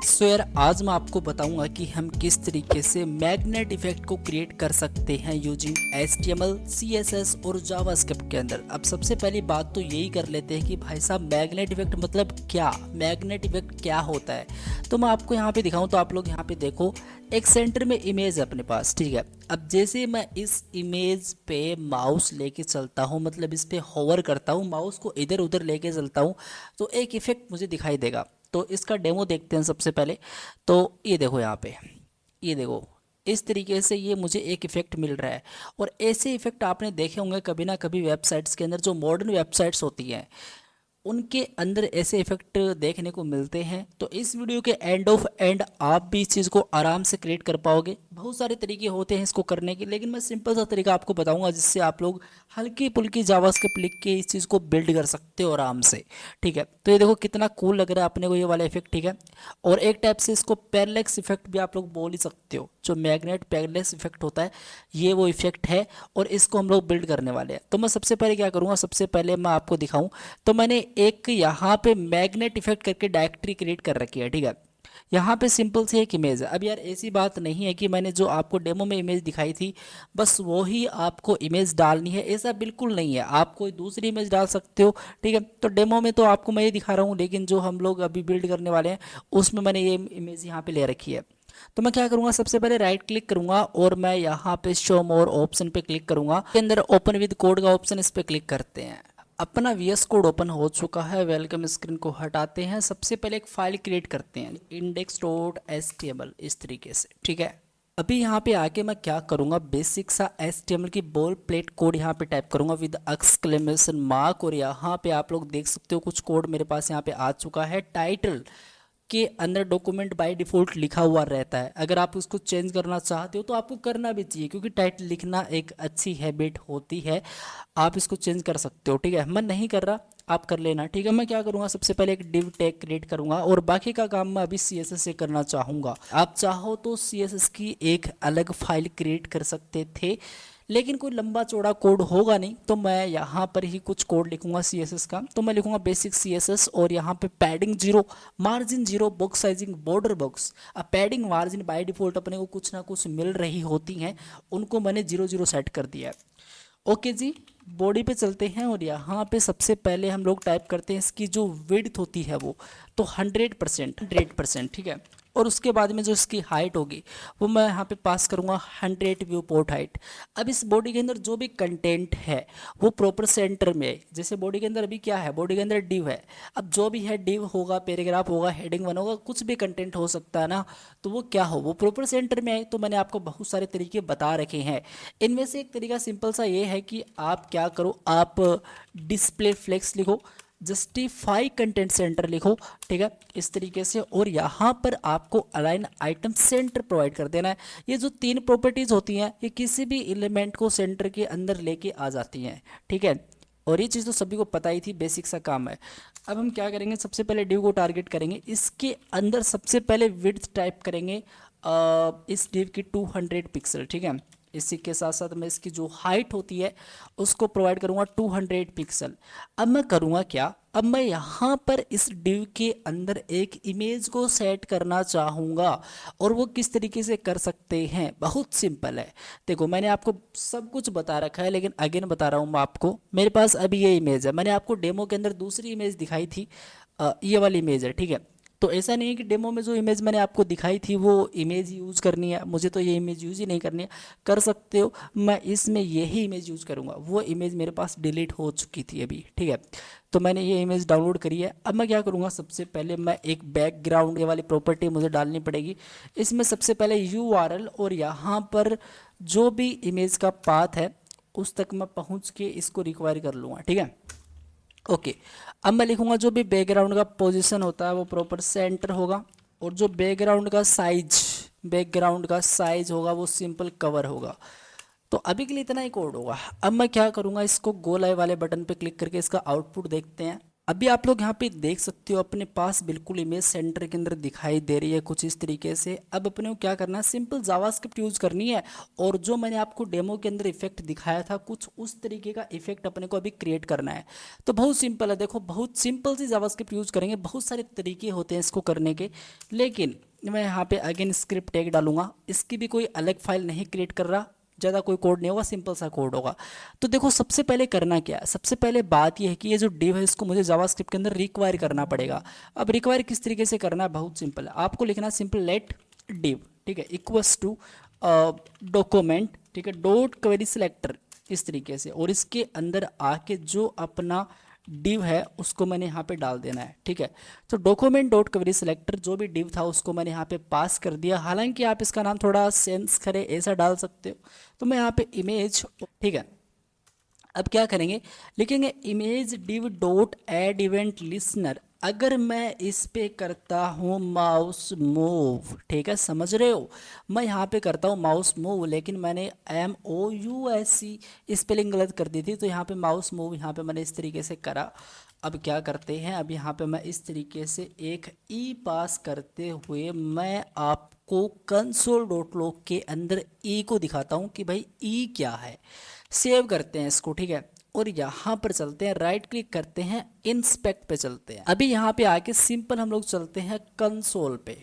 सो यार आज मैं आपको बताऊंगा कि हम किस तरीके से मैग्नेट इफेक्ट को क्रिएट कर सकते हैं यूजिंग HTML, CSS और जावास्क्रिप्ट के अंदर। अब सबसे पहली बात तो यही कर लेते हैं कि भाई साहब मैग्नेट इफेक्ट मतलब क्या, मैग्नेट इफेक्ट क्या होता है। तो मैं आपको यहाँ पे दिखाऊं तो आप लोग यहाँ पे देखो, एक सेंटर में इमेज है अपने पास, ठीक है। अब जैसे मैं इस इमेज पे माउस लेके चलता हूँ, मतलब इस पे होवर करता हूँ, माउस को इधर उधर लेके चलता हूँ, तो एक इफेक्ट मुझे दिखाई देगा। तो इसका डेमो देखते हैं सबसे पहले। तो ये देखो यहाँ पे, ये देखो इस तरीके से ये मुझे एक इफेक्ट मिल रहा है। और ऐसे इफेक्ट आपने देखे होंगे कभी ना कभी वेबसाइट्स के अंदर, जो मॉडर्न वेबसाइट्स होती हैं उनके अंदर ऐसे इफेक्ट देखने को मिलते हैं। तो इस वीडियो के एंड ऑफ एंड आप भी इस चीज़ को आराम से क्रिएट कर पाओगे। बहुत सारे तरीके होते हैं इसको करने के, लेकिन मैं सिंपल सा तरीका आपको बताऊंगा जिससे आप लोग हल्की पुल्की जावास्क्रिप्ट लिख के इस चीज़ को बिल्ड कर सकते हो आराम से, ठीक है। तो ये देखो कितना कूल लग रहा है अपने को ये वाला इफेक्ट, ठीक है। और एक टाइप से इसको पैरेलैक्स इफेक्ट भी आप लोग बोल ही सकते हो। जो मैग्नेट पैरेलैक्स इफेक्ट होता है, ये वो इफेक्ट है और इसको हम लोग बिल्ड करने वाले हैं। तो मैं सबसे पहले क्या करूँगा, सबसे पहले मैं आपको दिखाऊं तो मैंने एक यहाँ पे मैग्नेट इफेक्ट करके डायरेक्टरी क्रिएट कर रखी है, ठीक है। यहाँ पे सिंपल सी एक इमेज है। अब यार ऐसी बात नहीं है कि मैंने जो आपको डेमो में इमेज दिखाई थी बस वो ही आपको इमेज डालनी है, ऐसा बिल्कुल नहीं है। आप कोई दूसरी इमेज डाल सकते हो, ठीक है। तो डेमो में तो आपको मैं ये दिखा रहा हूँ, लेकिन जो हम लोग अभी बिल्ड करने वाले हैं उसमें मैंने ये इमेज यहाँ पे ले रखी है। तो मैं क्या करूँगा, सबसे पहले राइट क्लिक करूँगा और मैं यहाँ पे शो मोर ऑप्शन पे क्लिक करूँगा। के अंदर ओपन विद कोड का ऑप्शन, इस पे क्लिक करते हैं। अपना VS कोड ओपन हो चुका है। वेलकम स्क्रीन को हटाते हैं। सबसे पहले एक फाइल क्रिएट करते हैं index.html, इस तरीके से, ठीक है। अभी यहाँ पे आके मैं क्या करूँगा, बेसिक सा HTML की बोल्ड प्लेट कोड यहाँ पे टाइप करूँगा विद एक्सक्लेमेशन मार्क। और यहाँ पे आप लोग देख सकते हो कुछ कोड मेरे पास यहाँ पे आ चुका है। टाइटल के अंदर डॉक्यूमेंट बाय डिफ़ॉल्ट लिखा हुआ रहता है। अगर आप उसको चेंज करना चाहते हो तो आपको करना भी चाहिए, क्योंकि टाइटल लिखना एक अच्छी हैबिट होती है। आप इसको चेंज कर सकते हो, ठीक है। मैं नहीं कर रहा, आप कर लेना, ठीक है। मैं क्या करूँगा, सबसे पहले एक डिव टैग क्रिएट करूँगा और बाकी का काम मैं अभी CSS से करना चाहूँगा। आप चाहो तो CSS की एक अलग फाइल क्रिएट कर सकते थे, लेकिन कोई लंबा चौड़ा कोड होगा नहीं, तो मैं यहाँ पर ही कुछ कोड लिखूंगा CSS का। तो मैं लिखूंगा बेसिक CSS और यहाँ पे padding 0, margin 0, box sizing border box. अब पैडिंग मार्जिन बाय डिफ़ॉल्ट अपने को कुछ ना कुछ मिल रही होती हैं, उनको मैंने 0 0 सेट कर दिया है। ओके जी, बॉडी पे चलते हैं और यहाँ पे सबसे पहले हम लोग टाइप करते हैं इसकी जो विड्थ होती है वो तो 100%, ठीक है। और उसके बाद में जो इसकी हाइट होगी वो मैं यहाँ पे पास करूँगा 100 व्यू पोर्ट हाइट। अब इस बॉडी के अंदर जो भी कंटेंट है वो प्रॉपर सेंटर में है। जैसे बॉडी के अंदर अभी क्या है, बॉडी के अंदर डिव है। अब जो भी है डिव होगा, पैराग्राफ होगा, हेडिंग वन होगा, कुछ भी कंटेंट हो सकता है ना, तो वो क्या हो, वो प्रॉपर सेंटर में है। तो मैंने आपको बहुत सारे तरीके बता रखे हैं। इनमें से एक तरीका सिंपल सा ये है कि आप क्या करो, आप डिस्प्ले फ्लेक्स लिखो, जस्टिफाई कंटेंट सेंटर लिखो, ठीक है, इस तरीके से। और यहाँ पर आपको अलाइन आइटम सेंटर प्रोवाइड कर देना है। ये जो 3 प्रॉपर्टीज होती हैं ये किसी भी एलिमेंट को सेंटर के अंदर लेके आ जाती हैं, ठीक है। और ये चीज़ तो सभी को पता ही थी, बेसिक सा काम है। अब हम क्या करेंगे, सबसे पहले डिव को टारगेट करेंगे। इसके अंदर सबसे पहले विड्थ टाइप करेंगे इस डिव की 200 पिक्सल, ठीक है। इसी के साथ साथ मैं इसकी जो हाइट होती है उसको प्रोवाइड करूँगा 200 पिक्सल। अब मैं करूँगा क्या, अब मैं यहाँ पर इस डिव के अंदर एक इमेज को सेट करना चाहूँगा। और वो किस तरीके से कर सकते हैं, बहुत सिंपल है। देखो मैंने आपको सब कुछ बता रखा है, लेकिन अगेन बता रहा हूँ मैं आपको। मेरे पास अभी ये इमेज है, मैंने आपको डेमो के अंदर दूसरी इमेज दिखाई थी, ये वाली इमेज है, ठीक है। तो ऐसा नहीं है कि डेमो में जो इमेज मैंने आपको दिखाई थी वो इमेज यूज़ करनी है, मुझे तो ये इमेज यूज़ ही नहीं करनी है। कर सकते हो, मैं इसमें यही इमेज यूज़ करूँगा। वो इमेज मेरे पास डिलीट हो चुकी थी अभी, ठीक है। तो मैंने ये इमेज डाउनलोड करी है। अब मैं क्या करूँगा, सबसे पहले मैं एक बैकग्राउंड ये वाली प्रॉपर्टी मुझे डालनी पड़ेगी। इसमें सबसे पहले URL और यहाँ पर जो भी इमेज का पाथ है उस तक मैं पहुँच के इसको रिक्वायर कर लूँगा, ठीक है। ओके, अब मैं लिखूंगा जो भी बैकग्राउंड का पोजीशन होता है वो प्रॉपर सेंटर होगा। और जो बैकग्राउंड का साइज होगा वो सिंपल कवर होगा। तो अभी के लिए इतना ही कोड होगा। अब मैं क्या करूँगा, इसको गो लाइव वाले बटन पे क्लिक करके इसका आउटपुट देखते हैं। अभी आप लोग यहाँ पे देख सकते हो अपने पास बिल्कुल इमेज सेंटर के अंदर दिखाई दे रही है कुछ इस तरीके से। अब अपने को क्या करना है, सिंपल जावास्क्रिप्ट यूज करनी है और जो मैंने आपको डेमो के अंदर इफेक्ट दिखाया था कुछ उस तरीके का इफेक्ट अपने को अभी क्रिएट करना है। तो बहुत सिंपल है, देखो बहुत सिंपल सी जावास्क्रिप्ट यूज करेंगे, बहुत सारे तरीके होते हैं इसको करने के, लेकिन मैं यहाँ पे अगेन स्क्रिप्ट टैग डालूंगा, इसकी भी कोई अलग फाइल नहीं क्रिएट कर रहा, ज़्यादा कोई कोड नहीं होगा, सिंपल सा कोड होगा। तो देखो सबसे पहले करना क्या है, सबसे पहले बात यह है कि ये जो डिव है इसको मुझे जावास्क्रिप्ट के अंदर रिक्वायर करना पड़ेगा। अब रिक्वायर किस तरीके से करना है, बहुत सिंपल है, आपको लिखना है सिंपल लेट डिव, ठीक है, इक्वल्स टू डॉक्यूमेंट, ठीक है, डॉट क्वेरी सिलेक्टर इस तरीके से, और इसके अंदर आके जो अपना डिव है उसको मैंने यहाँ पे डाल देना है, ठीक है। तो डॉक्यूमेंट डॉट क्वेरी सिलेक्टर जो भी डिव था उसको मैंने यहाँ पे पास कर दिया, हालांकि आप इसका नाम थोड़ा सेंस करे ऐसा डाल सकते हो। तो मैं यहाँ पे इमेज, ठीक है, अब क्या करेंगे, लिखेंगे image div dot add event listener. अगर मैं इस पे करता हूँ माउस मूव, ठीक है, समझ रहे हो, मैं यहाँ पे करता हूँ माउस मूव, लेकिन मैंने MOUSE स्पेलिंग गलत कर दी थी, तो यहाँ पे माउस मूव यहाँ पे मैंने इस तरीके से करा। अब क्या करते हैं, अब यहाँ पे मैं इस तरीके से एक ई पास करते हुए मैं आपको कंसोल डॉट लॉग के अंदर ई को दिखाता हूँ कि भाई ई क्या है। सेव करते हैं इसको, ठीक है, और यहाँ पर चलते हैं, राइट क्लिक करते हैं, इंस्पेक्ट पे चलते हैं। अभी यहाँ पे आके सिंपल हम लोग चलते हैं कंसोल पे।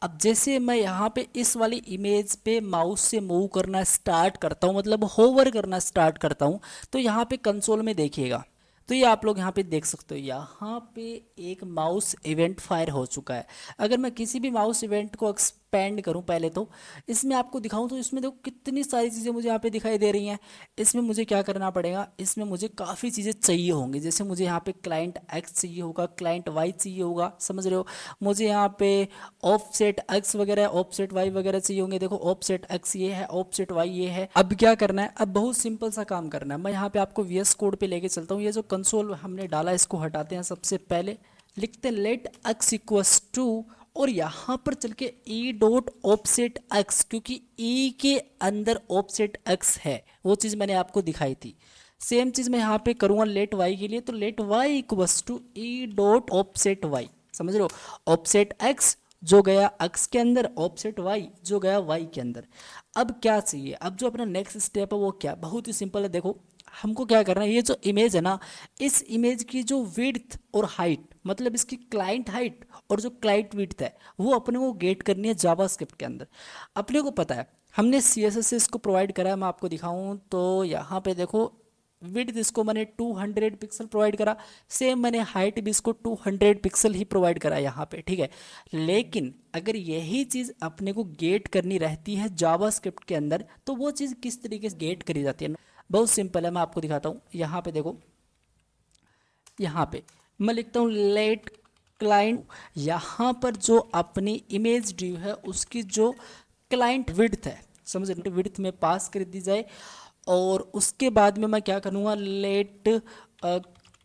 अब जैसे मैं यहाँ पे इस वाली इमेज पे माउस से मूव करना स्टार्ट करता हूँ, मतलब होवर करना स्टार्ट करता हूँ, तो यहाँ पे कंसोल में देखिएगा, तो ये आप लोग यहाँ पे देख सकते हो, यहाँ पे एक माउस इवेंट फायर हो चुका है। अगर मैं किसी भी माउस इवेंट को एक्सपेंड करूँ, पहले तो इसमें आपको दिखाऊं, तो इसमें देखो कितनी सारी चीज़ें मुझे यहाँ पे दिखाई दे रही हैं। इसमें मुझे क्या करना पड़ेगा, इसमें मुझे काफ़ी चीज़ें चाहिए होंगी, जैसे मुझे यहाँ पे क्लाइंट एक्स चाहिए होगा, क्लाइंट वाई चाहिए होगा, समझ रहे हो, मुझे यहाँ पे ऑफसेट एक्स वगैरह, ऑफसेट वाई वगैरह चाहिए होंगे। देखो ऑफसेट एक्स ये है, ऑफसेट वाई ये है। अब क्या करना है, अब बहुत सिंपल सा काम करना है, मैं यहाँ पे आपको VS कोड पे लेके चलता हूँ। ये जो कंसोल हमने डाला इसको हटाते हैं, सबसे पहले लिखते हैं लेट एक्स इक्वल्स टू, और यहाँ पर चल के ई डॉट ऑफसेट एक्स, क्योंकि ई के अंदर ऑफसेट एक्स है, वो चीज़ मैंने आपको दिखाई थी। सेम चीज़ मैं यहाँ पे करूँगा लेट वाई के लिए, तो let y equals to e dot offset y, समझ रहे हो, ऑफसेट एक्स जो गया एक्स के अंदर, ऑफसेट वाई जो गया वाई के अंदर। अब क्या चाहिए, अब जो अपना नेक्स्ट स्टेप है वो क्या, बहुत ही सिंपल है। देखो हमको क्या करना है, ये जो इमेज है ना, इस इमेज की जो विड्थ और हाइट, मतलब इसकी क्लाइंट हाइट और जो क्लाइंट विड्थ है, वो अपने को गेट करनी है जावास्क्रिप्ट के अंदर। अपने को पता है हमने CSS से इसको प्रोवाइड करा है, मैं आपको दिखाऊं तो यहाँ पे देखो विड्थ इसको मैंने 200 पिक्सल प्रोवाइड करा, सेम मैंने हाइट भी इसको 200 पिक्सल ही प्रोवाइड करा यहाँ पे, ठीक है। लेकिन अगर यही चीज़ अपने को गेट करनी रहती है जावास्क्रिप्ट के अंदर, तो वो चीज़ किस तरीके से गेट करी जाती है, बहुत सिंपल है, मैं आपको दिखाता हूँ। यहाँ पे देखो, यहाँ पे मैं लिखता हूँ लेट क्लाइंट, यहाँ पर जो अपनी इमेज ड्यू है उसकी जो क्लाइंट विड्थ है, समझ रहे, विड्थ में पास कर दी जाए, और उसके बाद में मैं क्या करूँगा, लेट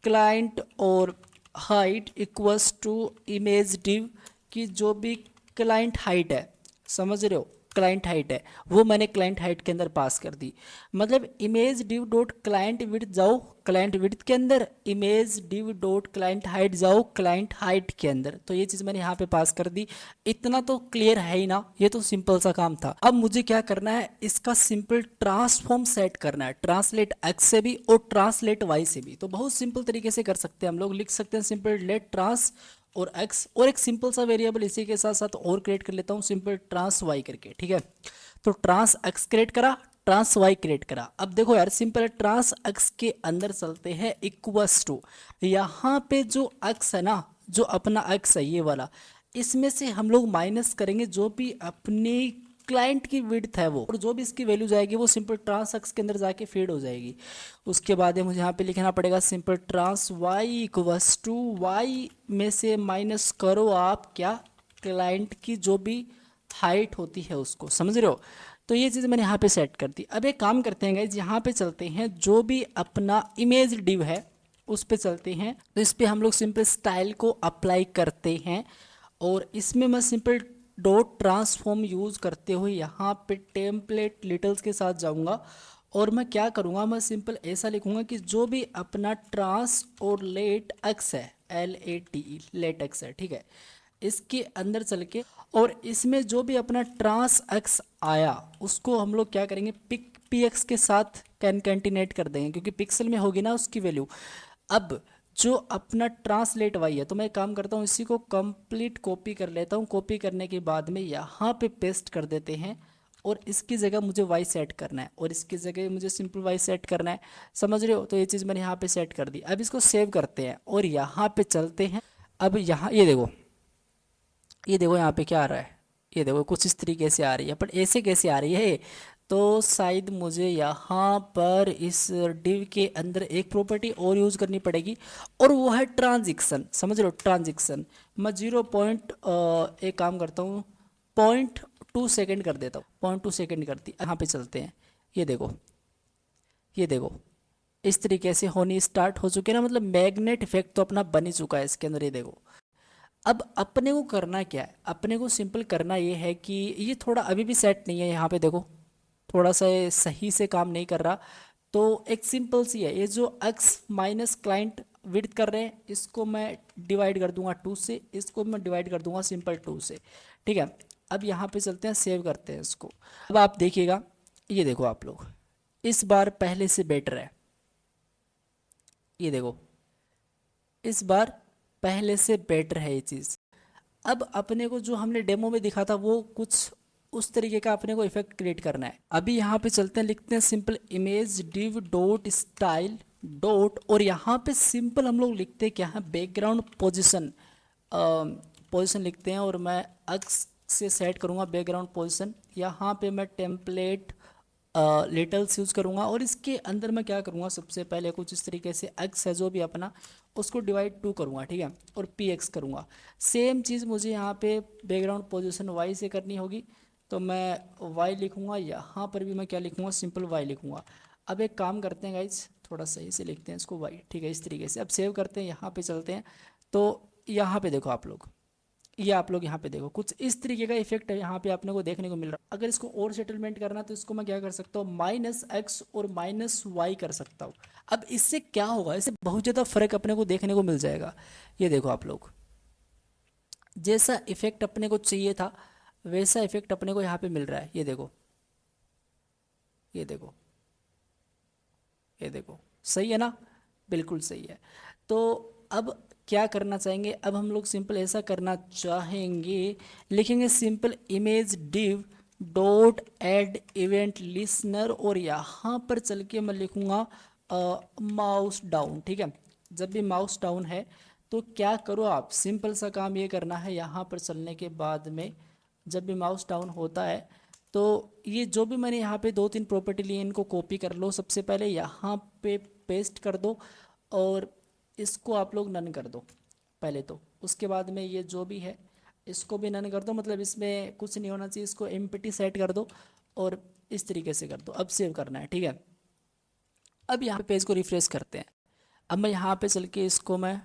क्लाइंट और height equals to image div की जो भी क्लाइंट हाइट है, समझ रहे हो, क्लाइंट हाइट है वो मैंने क्लाइंट हाइट के अंदर पास कर दी। मतलब image div dot client width जाओ क्लाइंट विड्थ के अंदर, image div dot client height जाओ क्लाइंट हाइट के अंदर, तो ये चीज़ मैंने यहाँ पे पास कर दी। इतना तो क्लियर है ही ना, ये तो सिंपल सा काम था। अब मुझे क्या करना है, इसका सिंपल ट्रांसफॉर्म सेट करना है, ट्रांसलेट एक्स से भी और ट्रांसलेट वाई से भी। तो बहुत सिंपल तरीके से कर सकते हैं हम लोग, लिख सकते हैं सिंपल लेट ट्रांस और एक्स, और एक सिंपल सा वेरिएबल इसी के साथ साथ और क्रिएट कर लेता हूँ, सिंपल ट्रांस वाई करके, ठीक है। तो ट्रांस एक्स क्रिएट करा, ट्रांस वाई क्रिएट करा। अब देखो यार सिंपल है, ट्रांस एक्स के अंदर चलते हैं इक्वल्स टू, यहाँ पे जो एक्स है ना, जो अपना एक्स है ये वाला, इसमें से हम लोग माइनस करेंगे जो भी अपनी क्लाइंट की विड्थ है वो, और जो भी इसकी वैल्यू जाएगी वो सिंपल ट्रांस एक्स के अंदर जाके फीड हो जाएगी। उसके बाद मुझे यहाँ पे लिखना पड़ेगा simple trans y equals to, y में से माइनस करो आप क्या, क्लाइंट की जो भी हाइट होती है उसको, समझ रहे हो। तो ये चीज़ मैंने यहाँ पे सेट कर दी। अब एक काम करते हैं गाइस, यहाँ पे चलते हैं, जो भी अपना इमेज डिव है उस पे चलते हैं, तो इस पे हम लोग सिंपल स्टाइल को अप्लाई करते हैं, और इसमें मैं सिंपल डॉट ट्रांसफॉर्म यूज़ करते हुए यहाँ पे टेम्पलेट लिटल्स के साथ जाऊँगा, और मैं क्या करूँगा, मैं सिंपल ऐसा लिखूँगा कि जो भी अपना ट्रांस और लेट एक्स है LATE लेटेक्स है, ठीक है। इसके अंदर चल के और इसमें जो भी अपना ट्रांस एक्स आया उसको हम लोग क्या करेंगे, पी एक्स के साथ कैनकेटिनेट कर देंगे, क्योंकि पिक्सल में होगी ना उसकी वैल्यू। अब जो अपना ट्रांसलेट वाई है, तो मैं एक काम करता हूँ, इसी को कंप्लीट कॉपी कर लेता हूँ। कॉपी करने के बाद में यहाँ पे पेस्ट कर देते हैं और इसकी जगह मुझे वाई सेट करना है और इसकी जगह मुझे सिंपल वाई सेट करना है, समझ रहे हो। तो ये चीज़ मैंने यहाँ पे सेट कर दी। अब इसको सेव करते हैं और यहाँ पे चलते हैं। अब यहाँ ये देखो, ये देखो यहाँ पे क्या आ रहा है, ये देखो कुछ इस तरीके से आ रही है, पर ऐसे कैसे आ रही है। तो शायद मुझे यहाँ पर इस डिव के अंदर एक प्रॉपर्टी और यूज़ करनी पड़ेगी और वो है ट्रांजिक्शन, समझ लो ट्रांजिक्शन। मैं 0. एक काम करता हूँ, 0.2 सेकेंड कर देता हूँ, 0.2 सेकेंड कर दी। यहाँ पे चलते हैं, ये देखो, ये देखो इस तरीके से होनी स्टार्ट हो चुके ना, मतलब मैग्नेट इफेक्ट तो अपना बन ही चुका है इसके अंदर। ये देखो अब अपने को करना क्या है, अपने को सिंपल करना ये है कि ये थोड़ा अभी भी सेट नहीं है, यहाँ पे देखो थोड़ा सा ये सही से काम नहीं कर रहा। तो एक सिंपल सी है, ये जो एक्स माइनस क्लाइंट विड्थ कर रहे हैं इसको मैं डिवाइड कर दूंगा 2 से, इसको मैं डिवाइड कर दूंगा सिंपल 2 से, ठीक है। अब यहाँ पे चलते हैं, सेव करते हैं इसको। अब आप देखिएगा, ये देखो आप लोग इस बार पहले से बेटर है, ये देखो इस बार पहले से बेटर है ये चीज़। अब अपने को जो हमने डेमो में दिखा था वो कुछ उस तरीके का अपने को इफेक्ट क्रिएट करना है। अभी यहाँ पे चलते हैं, लिखते हैं simple image div dot style dot, और यहाँ पे सिंपल हम लोग लिखते हैं क्या है, बैकग्राउंड पोजिशन, पोजिशन लिखते हैं और मैं एक्स से सेट करूँगा बैकग्राउंड पोजिशन। यहाँ पे मैं टेम्पलेट लिटल्स यूज़ करूँगा और इसके अंदर मैं क्या करूँगा, सबसे पहले कुछ इस तरीके से एक्स है जो भी अपना उसको डिवाइड 2 करूँगा, ठीक है, और पी एक्स करूँगा। सेम चीज़ मुझे यहाँ पे बैकग्राउंड पोजीशन वाई से करनी होगी, तो मैं वाई लिखूँगा। यहाँ पर भी मैं क्या लिखूँगा, सिंपल वाई लिखूँगा। अब एक काम करते हैं गाइज, थोड़ा सही से लिखते हैं इसको वाई, ठीक है, इस तरीके से। अब सेव करते हैं, यहाँ पे चलते हैं। तो यहाँ पे देखो आप लोग, ये आप लोग यहाँ पे देखो कुछ इस तरीके का इफेक्ट है यहाँ पे आपने को देखने को मिल रहा है। अगर इसको और सेटलमेंट करना तो इसको मैं क्या कर सकता हूँ, -x और -y कर सकता हूँ। अब इससे क्या होगा, इससे बहुत ज़्यादा फर्क अपने को देखने को मिल जाएगा। ये देखो आप लोग, जैसा इफेक्ट अपने को चाहिए था वैसा इफेक्ट अपने को यहाँ पे मिल रहा है। ये देखो, ये देखो, ये देखो, सही है ना, बिल्कुल सही है। तो अब क्या करना चाहेंगे, अब हम लोग सिंपल ऐसा करना चाहेंगे, लिखेंगे simple image div dot add event listener और यहाँ पर चल के मैं लिखूँगा माउस डाउन, ठीक है। जब भी माउस डाउन है तो क्या करो आप, सिंपल सा काम ये करना है, यहाँ पर चलने के बाद में जब भी माउस डाउन होता है तो ये जो भी मैंने यहाँ पे 2-3 प्रॉपर्टी ली इनको कॉपी कर लो, सबसे पहले यहाँ पे पेस्ट कर दो और इसको आप लोग नन कर दो पहले तो। उसके बाद में ये जो भी है इसको भी नन कर दो, मतलब इसमें कुछ नहीं होना चाहिए, इसको एम्प्टी सेट कर दो और इस तरीके से कर दो। अब सेव करना है, ठीक है। अब यहाँ पे पेज को रिफ्रेश करते हैं। अब मैं यहाँ पे चल के इसको मैं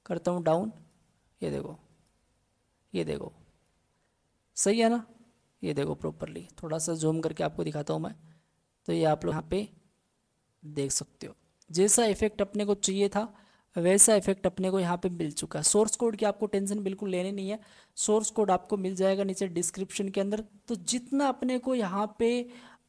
करता हूँ डाउन, ये देखो, ये देखो, सही है ना, ये देखो प्रॉपरली। थोड़ा सा जूम करके आपको दिखाता हूँ मैं, तो ये आप लोग यहाँ पे देख सकते हो जैसा इफेक्ट अपने को चाहिए था वैसा इफेक्ट अपने को यहाँ पे मिल चुका है। सोर्स कोड की आपको टेंशन बिल्कुल लेनी नहीं है, सोर्स कोड आपको मिल जाएगा नीचे डिस्क्रिप्शन के अंदर। तो जितना अपने को यहाँ पे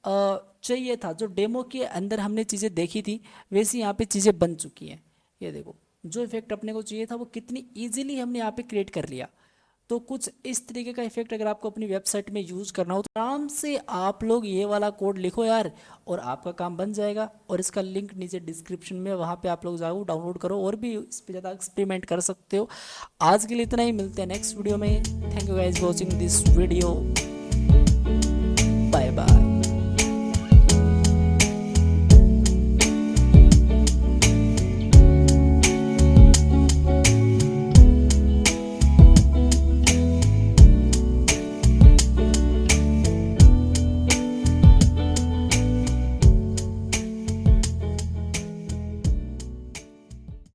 चाहिए था, जो डेमो के अंदर हमने चीज़ें देखी थी वैसी यहाँ पे चीज़ें बन चुकी हैं। ये देखो जो इफेक्ट अपने को चाहिए था वो कितनी ईजिली हमने यहाँ पे क्रिएट कर लिया। तो कुछ इस तरीके का इफेक्ट अगर आपको अपनी वेबसाइट में यूज़ करना हो तो आराम से आप लोग ये वाला कोड लिखो यार और आपका काम बन जाएगा। और इसका लिंक नीचे डिस्क्रिप्शन में, वहाँ पे आप लोग जाओ डाउनलोड करो और भी इस पर ज़्यादा एक्सपेरिमेंट कर सकते हो। आज के लिए इतना ही, मिलते हैं नेक्स्ट वीडियो में। Thank you guys watching this video.